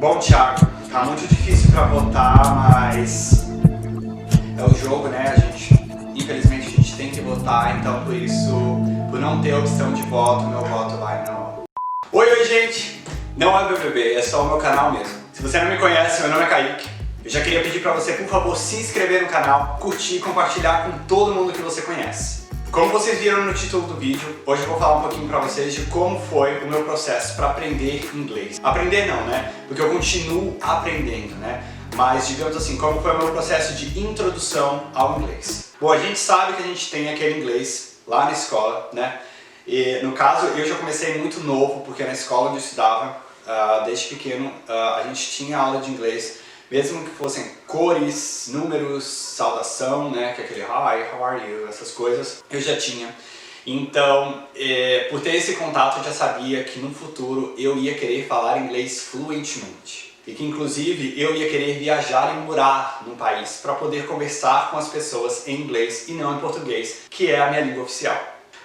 Bom, Thiago, tá muito difícil pra votar, mas é o jogo, né? Infelizmente a gente tem que votar, então por isso, por não ter opção de voto, meu voto vai no... Oi, gente! Não é BBB, é só o meu canal mesmo. Se você não me conhece, meu nome é Kaique. Eu já queria pedir pra você, por favor, se inscrever no canal, curtir e compartilhar com todo mundo que você conhece. Como vocês viram no título do vídeo, hoje eu vou falar um pouquinho pra vocês de como foi o meu processo para aprender inglês. Aprender não, né? Porque eu continuo aprendendo, né? Mas, digamos assim, como foi o meu processo de introdução ao inglês. Bom, a gente sabe que a gente tem aquele inglês lá na escola, né? E, no caso, eu já comecei muito novo, porque na escola onde eu estudava, desde pequeno, a gente tinha aula de inglês. Mesmo que fossem cores, números, saudação, né, que é aquele hi, how are you, essas coisas, eu já tinha. Então, por ter esse contato, eu já sabia que no futuro eu ia querer falar inglês fluentemente. E que, inclusive, eu ia querer viajar e morar num país para poder conversar com as pessoas em inglês e não em português, que é a minha língua oficial.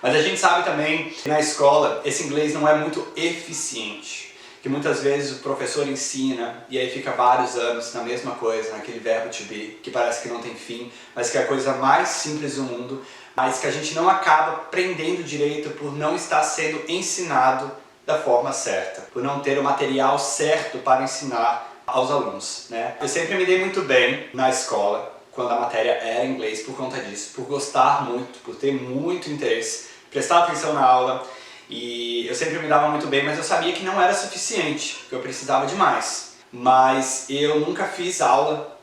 Mas a gente sabe também que na escola esse inglês não é muito eficiente. Que muitas vezes o professor ensina e aí fica vários anos na mesma coisa, naquele verbo to be, que parece que não tem fim, mas que é a coisa mais simples do mundo, mas que a gente não acaba aprendendo direito por não estar sendo ensinado da forma certa, por não ter o material certo para ensinar aos alunos, né? Eu sempre me dei muito bem na escola, quando a matéria era inglês, por conta disso, por gostar muito, por ter muito interesse, prestar atenção na aula. E eu sempre me dava muito bem, mas eu sabia que não era suficiente, que eu precisava de mais. Mas eu nunca fiz aula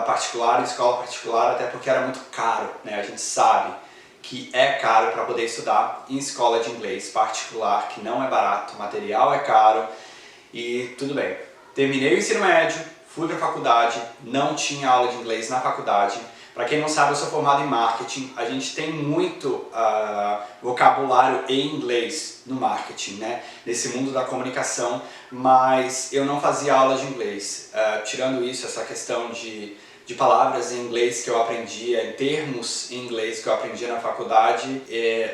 particular, em escola particular, até porque era muito caro, né? A gente sabe que é caro para poder estudar em escola de inglês particular, que não é barato, o material é caro e tudo bem. Terminei o ensino médio, fui para a faculdade, não tinha aula de inglês na faculdade. Para quem não sabe, eu sou formado em marketing. A gente tem muito vocabulário em inglês no marketing, né? Nesse mundo da comunicação, mas eu não fazia aula de inglês. Tirando isso, essa questão de palavras em inglês que eu aprendia, em termos em inglês que eu aprendia na faculdade,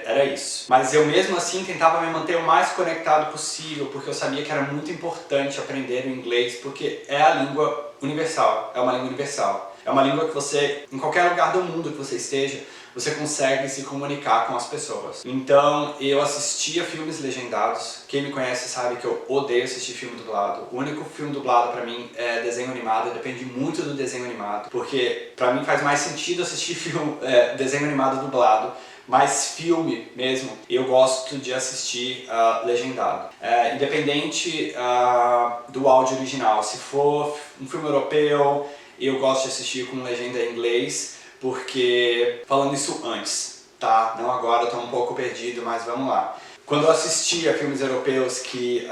era isso. Mas eu mesmo assim tentava me manter o mais conectado possível, porque eu sabia que era muito importante aprender o inglês, porque é a língua universal, é uma língua universal. É uma língua que você, em qualquer lugar do mundo que você esteja, você consegue se comunicar com as pessoas. Então, eu assistia filmes legendados. Quem me conhece sabe que eu odeio assistir filme dublado. O único filme dublado pra mim é desenho animado, depende muito do desenho animado. Porque pra mim faz mais sentido assistir desenho animado dublado. Mas filme mesmo, eu gosto de assistir legendado. Independente do áudio original. Se for um filme europeu, eu gosto de assistir com legenda em inglês, porque, falando isso antes, tá? Não agora, eu tô um pouco perdido, mas vamos lá. Quando eu assistia filmes europeus que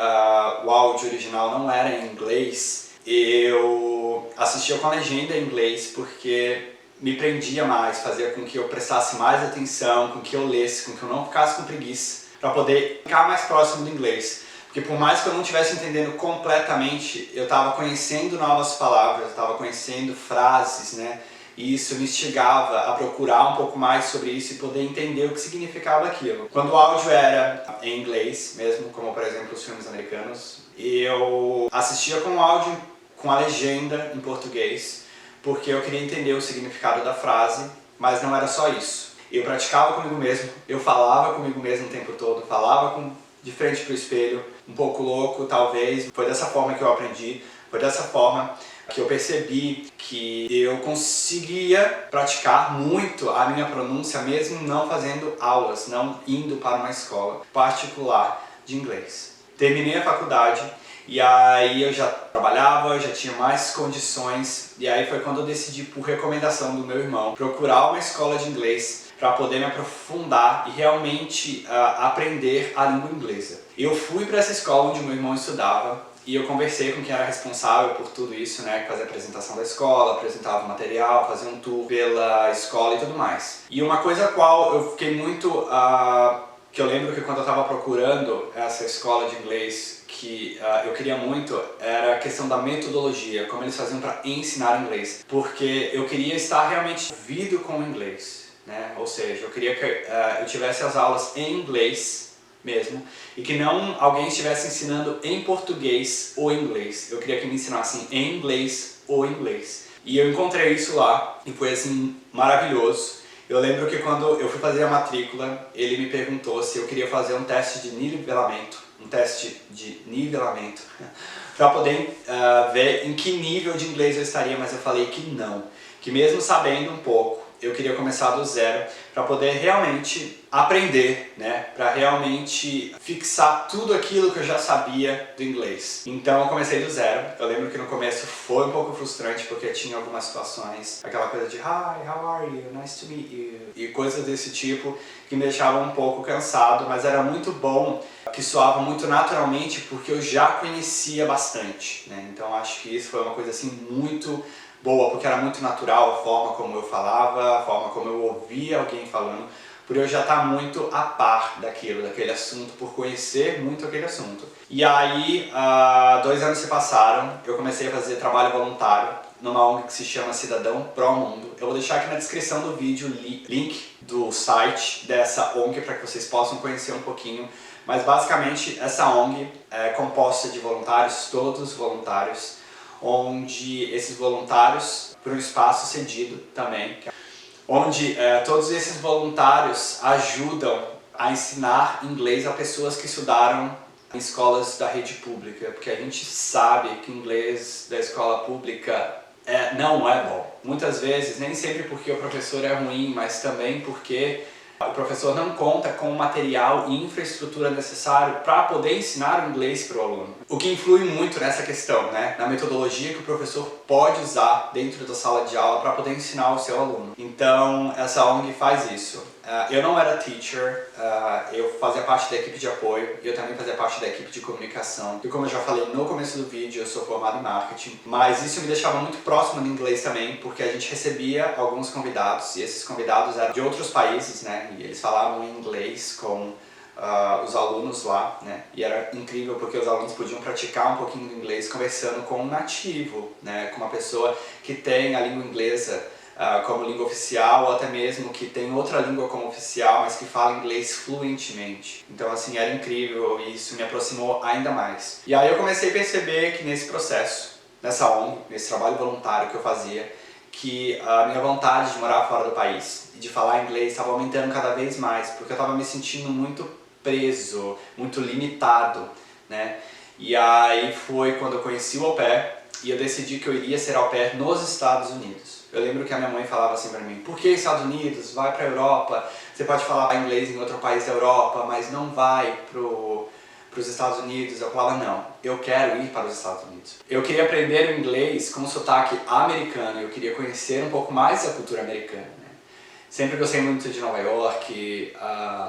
o áudio original não era em inglês, eu assistia com a legenda em inglês, porque me prendia mais, fazia com que eu prestasse mais atenção, com que eu lesse, com que eu não ficasse com preguiça, para poder ficar mais próximo do inglês. Porque por mais que eu não estivesse entendendo completamente, eu estava conhecendo novas palavras, eu estava conhecendo frases, né? E isso me instigava a procurar um pouco mais sobre isso e poder entender o que significava aquilo. Quando o áudio era em inglês mesmo, como por exemplo os filmes americanos, eu assistia com o áudio, com a legenda em português, porque eu queria entender o significado da frase, mas não era só isso. Eu praticava comigo mesmo, eu falava comigo mesmo o tempo todo, de frente para o espelho, um pouco louco talvez. Foi dessa forma que eu aprendi, foi dessa forma que eu percebi que eu conseguia praticar muito a minha pronúncia mesmo não fazendo aulas, não indo para uma escola particular de inglês. Terminei a faculdade e aí eu já trabalhava, já tinha mais condições e aí foi quando eu decidi, por recomendação do meu irmão, procurar uma escola de inglês para poder me aprofundar e realmente aprender a língua inglesa. Eu fui para essa escola onde meu irmão estudava e eu conversei com quem era responsável por tudo isso, né, que fazia a apresentação da escola, apresentava o material, fazia um tour pela escola e tudo mais. E uma coisa a qual eu fiquei muito, que eu lembro que quando eu estava procurando essa escola de inglês, que eu queria muito, era a questão da metodologia, como eles faziam para ensinar inglês. Porque eu queria estar realmente envolvido com o inglês. Né? Ou seja, eu queria que eu tivesse as aulas em inglês mesmo, e que não alguém estivesse ensinando em português ou inglês. Eu queria que me ensinassem em inglês ou inglês. E eu encontrei isso lá e foi assim maravilhoso. Eu lembro que quando eu fui fazer a matrícula, ele me perguntou se eu queria fazer um teste de nivelamento, para poder ver em que nível de inglês eu estaria, mas eu falei que não, que mesmo sabendo um pouco, eu queria começar do zero para poder realmente aprender, né? Para realmente fixar tudo aquilo que eu já sabia do inglês. Então eu comecei do zero. Eu lembro que no começo foi um pouco frustrante porque tinha algumas situações, aquela coisa de Hi, how are you? Nice to meet you. E coisas desse tipo que me deixavam um pouco cansado, mas era muito bom, que soava muito naturalmente porque eu já conhecia bastante, né? Então acho que isso foi uma coisa assim muito boa, porque era muito natural a forma como eu falava, a forma como eu ouvia alguém falando, por eu já estar muito a par daquele assunto, por conhecer muito aquele assunto. E aí, 2 anos se passaram, eu comecei a fazer trabalho voluntário numa ONG que se chama Cidadão Pro Mundo. Eu vou deixar aqui na descrição do vídeo o link do site dessa ONG para que vocês possam conhecer um pouquinho. Mas basicamente essa ONG é composta de voluntários, todos voluntários, onde esses voluntários, por um espaço cedido também, onde todos esses voluntários ajudam a ensinar inglês a pessoas que estudaram em escolas da rede pública, porque a gente sabe que o inglês da escola pública não é bom. Muitas vezes, nem sempre porque o professor é ruim, mas também porque o professor não conta com o material e infraestrutura necessário para poder ensinar o inglês para o aluno. O que influi muito nessa questão, né? Na metodologia que o professor pode usar dentro da sala de aula para poder ensinar o seu aluno. Então, essa ONG faz isso. Eu não era teacher, eu fazia parte da equipe de apoio e eu também fazia parte da equipe de comunicação. E como eu já falei no começo do vídeo, eu sou formado em marketing, mas isso me deixava muito próximo do inglês também, porque a gente recebia alguns convidados e esses convidados eram de outros países, né? E eles falavam em inglês com os alunos lá, né? E era incrível porque os alunos podiam praticar um pouquinho do inglês conversando com um nativo, né? Com uma pessoa que tem a língua inglesa como língua oficial, ou até mesmo que tem outra língua como oficial, mas que fala inglês fluentemente. Então assim, era incrível e isso me aproximou ainda mais. E aí eu comecei a perceber que nesse processo, nessa ONG, nesse trabalho voluntário que eu fazia, que a minha vontade de morar fora do país e de falar inglês estava aumentando cada vez mais, porque eu estava me sentindo muito preso, muito limitado, né? E aí foi quando eu conheci o au pair e eu decidi que eu iria ser au pair nos Estados Unidos. Eu lembro que a minha mãe falava assim pra mim, por que Estados Unidos? Vai pra Europa, você pode falar inglês em outro país da Europa, mas não vai pros Estados Unidos. Eu falava, não, eu quero ir para os Estados Unidos. Eu queria aprender o inglês com sotaque americano, eu queria conhecer um pouco mais da cultura americana, né? Sempre gostei muito de Nova York,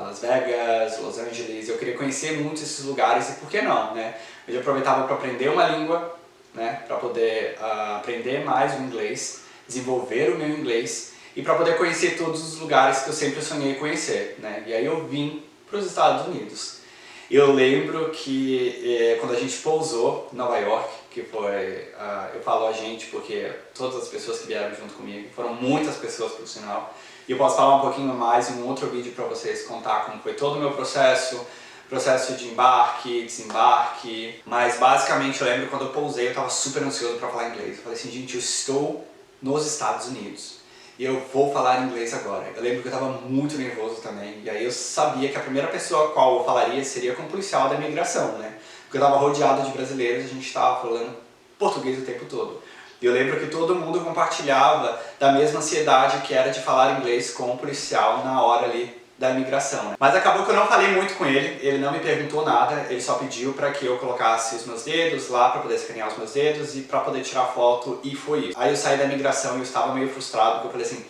Las Vegas, Los Angeles, eu queria conhecer muito esses lugares e por que não, né? Eu já aproveitava para aprender uma língua, né? Para poder aprender mais o inglês, desenvolver o meu inglês e para poder conhecer todos os lugares que eu sempre sonhei conhecer, né? E aí eu vim para os Estados Unidos. Eu lembro que quando a gente pousou em Nova York, que foi, eu falo a gente porque todas as pessoas que vieram junto comigo, foram muitas pessoas por sinal, e eu posso falar um pouquinho mais em um outro vídeo para vocês contar como foi todo o meu processo de embarque, desembarque, mas basicamente eu lembro quando eu pousei eu estava super ansioso para falar inglês. Eu falei assim, gente, eu estou nos Estados Unidos e eu vou falar inglês agora. Eu lembro que eu estava muito nervoso também, e aí eu sabia que a primeira pessoa a qual eu falaria seria com o policial da imigração, né? Porque eu estava rodeado de brasileiros e a gente estava falando português o tempo todo. E eu lembro que todo mundo compartilhava da mesma ansiedade que era de falar inglês com o policial na hora ali da imigração, né? Mas acabou que eu não falei muito com ele não me perguntou nada, ele só pediu para que eu colocasse os meus dedos lá para poder escanear os meus dedos e para poder tirar foto, e foi isso. Aí eu saí da imigração e eu estava meio frustrado porque eu falei assim,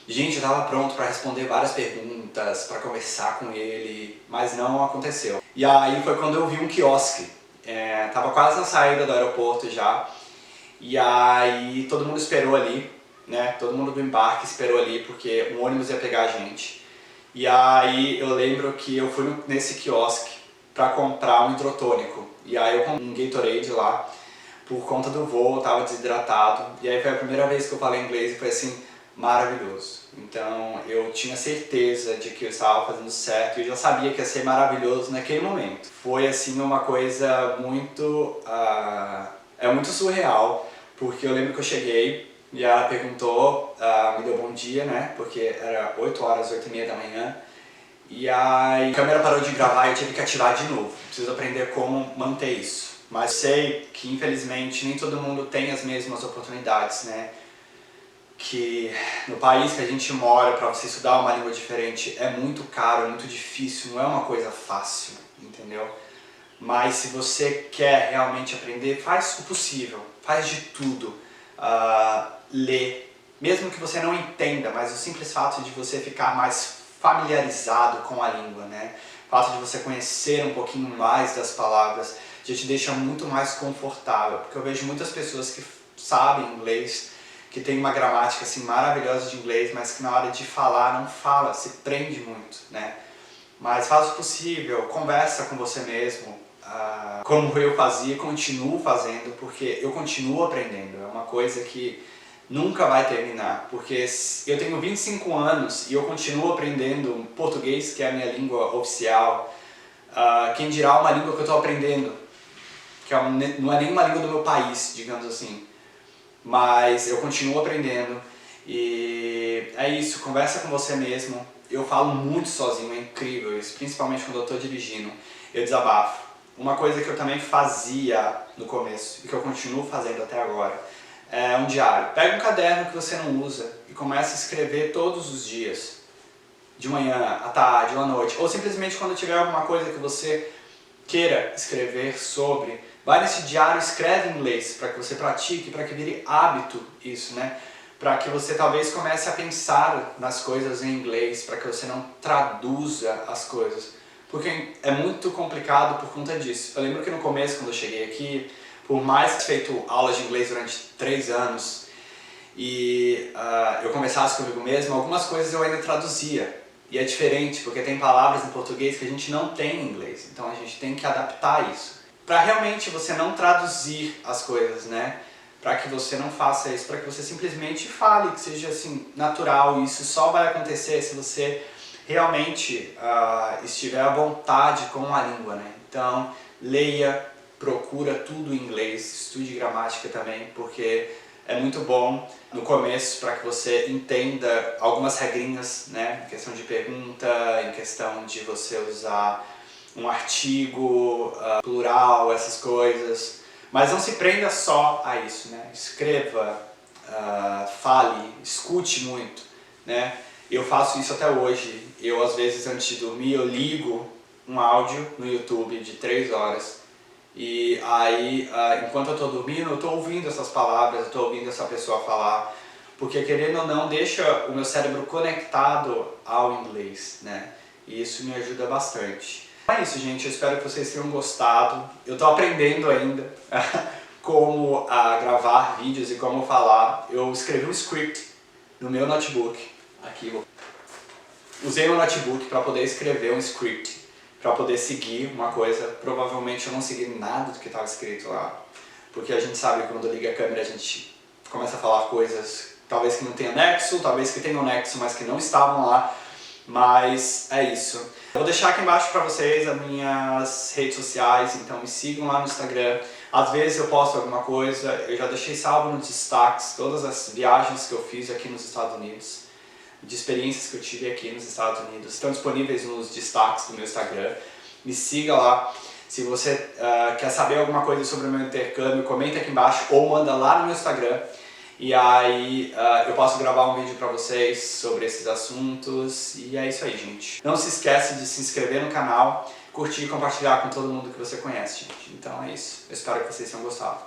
gente, eu estava pronto para responder várias perguntas, para conversar com ele, mas não aconteceu. E aí foi quando eu vi um quiosque, tava quase na saída do aeroporto já, e aí todo mundo esperou ali, né? Todo mundo do embarque esperou ali porque um ônibus ia pegar a gente. E aí eu lembro que eu fui nesse quiosque para comprar um hidrotônico. E aí eu comprei um Gatorade lá, por conta do voo, eu tava desidratado. E aí foi a primeira vez que eu falei inglês e foi assim, maravilhoso. Então eu tinha certeza de que eu estava fazendo certo e eu já sabia que ia ser maravilhoso naquele momento. Foi assim uma coisa muito, muito surreal, porque eu lembro que eu cheguei e ela perguntou, me deu bom dia, né, porque era 8 horas, 8h30 da manhã, e aí a câmera parou de gravar e eu tive que ativar de novo. Preciso aprender como manter isso. Mas sei que infelizmente nem todo mundo tem as mesmas oportunidades, né? Que no país que a gente mora, para você estudar uma língua diferente é muito caro, é muito difícil, não é uma coisa fácil, entendeu? Mas se você quer realmente aprender, faz o possível, faz de tudo. Lê, mesmo que você não entenda, mas o simples fato de você ficar mais familiarizado com a língua, né? O fato de você conhecer um pouquinho mais das palavras já te deixa muito mais confortável, porque eu vejo muitas pessoas que sabem inglês, que tem uma gramática assim maravilhosa de inglês, mas que na hora de falar não fala, se prende muito, né? Mas faz o possível, conversa com você mesmo, como eu fazia, continuo fazendo, porque eu continuo aprendendo, é uma coisa que nunca vai terminar, porque eu tenho 25 anos e eu continuo aprendendo português, que é a minha língua oficial, quem dirá uma língua que eu estou aprendendo, que não é nenhuma língua do meu país, digamos assim. Mas eu continuo aprendendo e é isso, conversa com você mesmo. Eu falo muito sozinho, é incrível isso, principalmente quando eu estou dirigindo, eu desabafo. Uma coisa que eu também fazia no começo e que eu continuo fazendo até agora é um diário. Pega um caderno que você não usa e começa a escrever todos os dias, de manhã, à tarde ou à noite, ou simplesmente quando tiver alguma coisa que você queira escrever sobre, vai nesse diário, escreve em inglês, para que você pratique, para que vire hábito isso, né? Para que você talvez comece a pensar nas coisas em inglês, para que você não traduza as coisas. Porque é muito complicado por conta disso. Eu lembro que no começo, quando eu cheguei aqui, por mais que feito aulas de inglês durante 3 anos, e eu conversasse comigo mesmo, algumas coisas eu ainda traduzia. E é diferente, porque tem palavras em português que a gente não tem em inglês, então a gente tem que adaptar isso. Para realmente você não traduzir as coisas, né? Para que você não faça isso, para que você simplesmente fale, que seja assim, natural. E isso só vai acontecer se você realmente estiver à vontade com a língua, né? Então, leia, procura tudo em inglês, estude gramática também, porque é muito bom no começo para que você entenda algumas regrinhas, né? Em questão de pergunta, em questão de você usar um artigo, plural, essas coisas. Mas não se prenda só a isso, né? Escreva, fale, escute muito, né? Eu faço isso até hoje. Eu, às vezes, antes de dormir, eu ligo um áudio no YouTube de 3 horas. E aí, enquanto eu estou dormindo, eu estou ouvindo essas palavras, eu estou ouvindo essa pessoa falar. Porque, querendo ou não, deixa o meu cérebro conectado ao inglês, né? E isso me ajuda bastante. É isso, gente. Eu espero que vocês tenham gostado. Eu estou aprendendo ainda como gravar vídeos e como falar. Eu escrevi um script no meu notebook. Aqui. Usei o notebook para poder escrever um script, para poder seguir uma coisa. Provavelmente eu não segui nada do que estava escrito lá, porque a gente sabe que quando liga a câmera a gente começa a falar coisas talvez que não tenham nexo, talvez que tenham nexo, mas que não estavam lá. Mas é isso. Eu vou deixar aqui embaixo para vocês as minhas redes sociais, então me sigam lá no Instagram. Às vezes eu posto alguma coisa, eu já deixei salvo nos destaques todas as viagens que eu fiz aqui nos Estados Unidos, de experiências que eu tive aqui nos Estados Unidos, estão disponíveis nos destaques do meu Instagram. Me siga lá. Se você quer saber alguma coisa sobre o meu intercâmbio, comenta aqui embaixo ou manda lá no meu Instagram. E aí eu posso gravar um vídeo pra vocês sobre esses assuntos. E é isso aí, gente. Não se esquece de se inscrever no canal, curtir e compartilhar com todo mundo que você conhece, gente. Então é isso. Eu espero que vocês tenham gostado.